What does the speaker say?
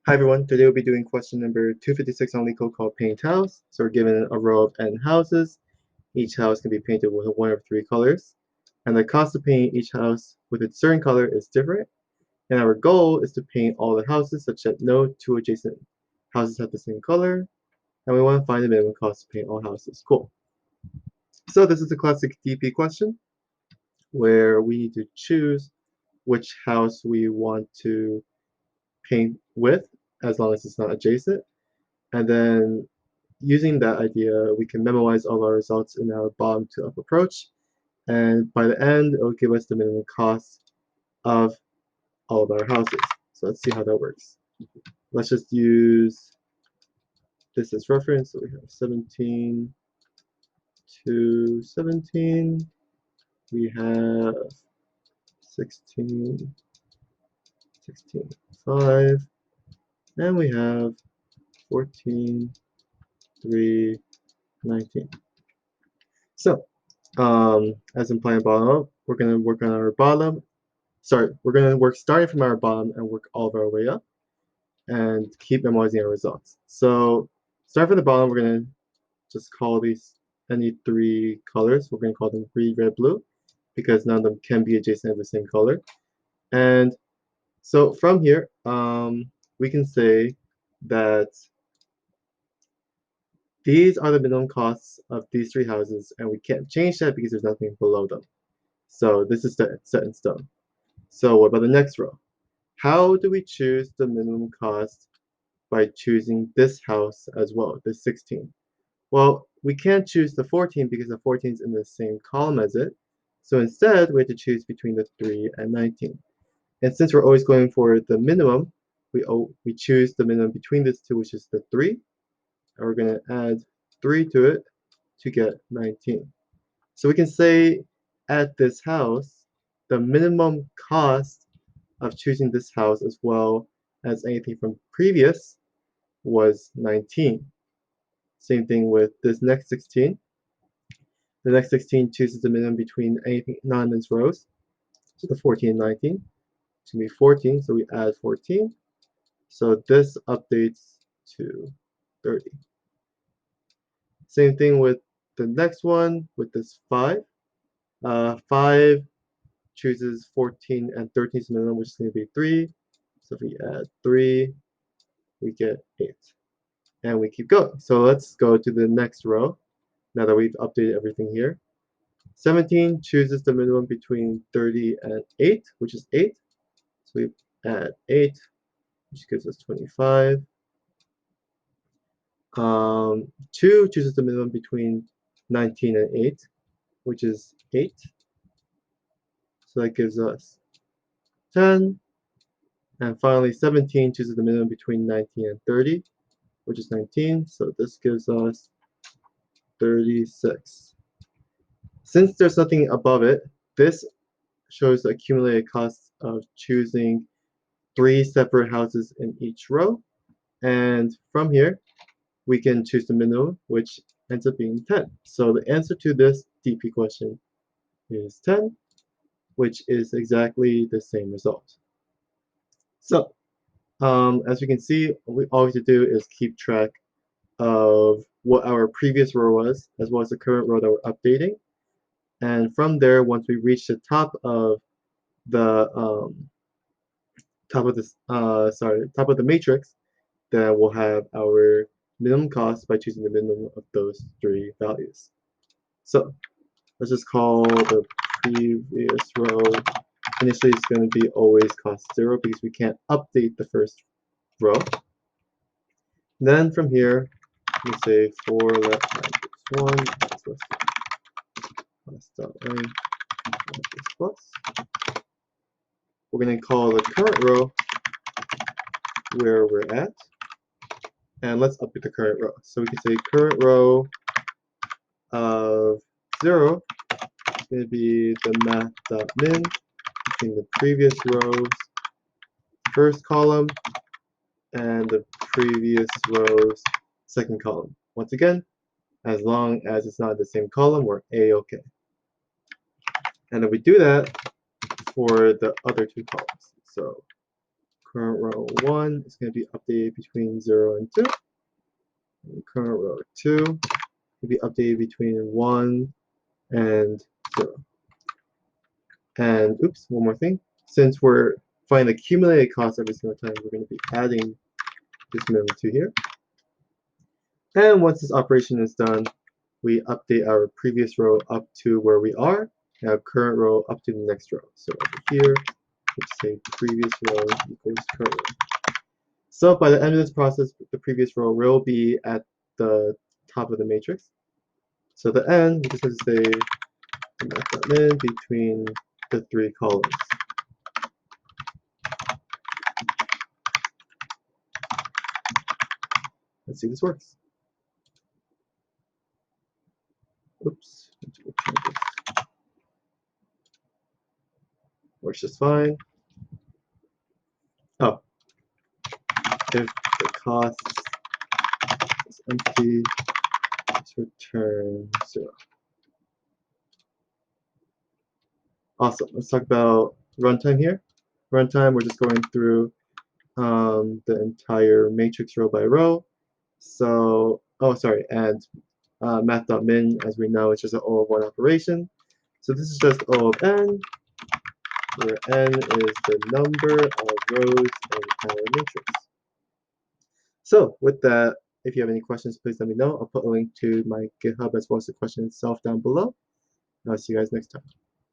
Hi everyone, today we'll be doing question number 256 on LeetCode called Paint House. So we're given a row of n houses. Each house can be painted with one of three colors. And the cost of painting each house with a certain color is different. And our goal is to paint all the houses such that no two adjacent houses have the same color. And we want to find the minimum cost to paint all houses. Cool. So this is a classic DP question where we need to choose which house we want to paint with as long as it's not adjacent. And then using that idea, we can memorize all our results in our bottom to up approach. And by the end, it will give us the minimum cost of all of our houses. So let's see how that works. Let's just use this as reference. So we have 17 to 17. We have 16, 16, 5. And we have 14, 3, 19. So as in plan bottom up, we're going to work on our bottom. We're going to work starting from our bottom and work all of our way up and keep memorizing our results. So start from the bottom, we're going to just call these any three colors. We're going to call them green, red, blue because none of them can be adjacent of the same color. And so from here, we can say that these are the minimum costs of these three houses, and we can't change that because there's nothing below them. So this is set in stone. So what about the next row? How do we choose the minimum cost by choosing this house as well, this 16? Well, we can't choose the 14 because the 14 is in the same column as it. So instead, we have to choose between the 3 and 19. And since we're always going for the minimum, we choose the minimum between these two, which is the 3. And we're going to add 3 to it to get 19. So we can say at this house, the minimum cost of choosing this house as well as anything from previous was 19. Same thing with this next 16. The next 16 chooses the minimum between anything none in its rows. So the 14 and 19. It's going to be 14, so we add 14. So this updates to 30. Same thing with the next one with this 5. 5 chooses 14 and 13 is minimum, which is going to be 3. So if we add 3, we get 8. And we keep going. So let's go to the next row now that we've updated everything here. 17 chooses the minimum between 30 and 8, which is 8. So we add 8, which gives us 25. 2 chooses the minimum between 19 and 8, which is 8. So that gives us 10. And finally, 17 chooses the minimum between 19 and 30, which is 19. So this gives us 36. Since there's nothing above it, this shows the accumulated cost of choosing 3 separate houses in each row. And from here, we can choose the minimum, which ends up being 10. So the answer to this DP question is 10, which is exactly the same result. So as we can see, all we have to do is keep track of what our previous row was, as well as the current row that we're updating. And from there, once we reach the top of the top of the matrix, then we'll have our minimum cost by choosing the minimum of those three values. So let's just call the previous row. Initially, it's going to be always cost 0 because we can't update the first row. Then from here, we say for let matrix 1 cost.a plus. We're going to call the current row where we're at. And let's update the current row. So we can say current row of 0 is going to be the math.min between the previous row's first column and the previous row's second column. Once again, as long as it's not in the same column, we're A-OK. And then we do that for the other two columns. So current row 1 is going to be updated between 0 and 2. And current row 2 will be updated between 1 and 0. And oops, one more thing. Since we're finding the accumulated cost every single time, we're going to be adding this minimum to here. And once this operation is done, we update our previous row up to where we are, and our current row up to the next row. So over here, we say previous row equals current row. So by the end of this process, the previous row will be at the top of the matrix. So at the end, we just have to say math.min between the 3 columns. Let's see if this works. Oops. Works just fine. Oh. If the cost is empty, let's return 0. Awesome. Let's talk about runtime here. Runtime, we're just going through the entire matrix row by row. So, and math.min, as we know, is just an O of 1 operation. So this is just O of n, where n is the number of rows in our matrix. So with that, if you have any questions, please let me know. I'll put a link to my GitHub as well as the question itself down below. I'll see you guys next time.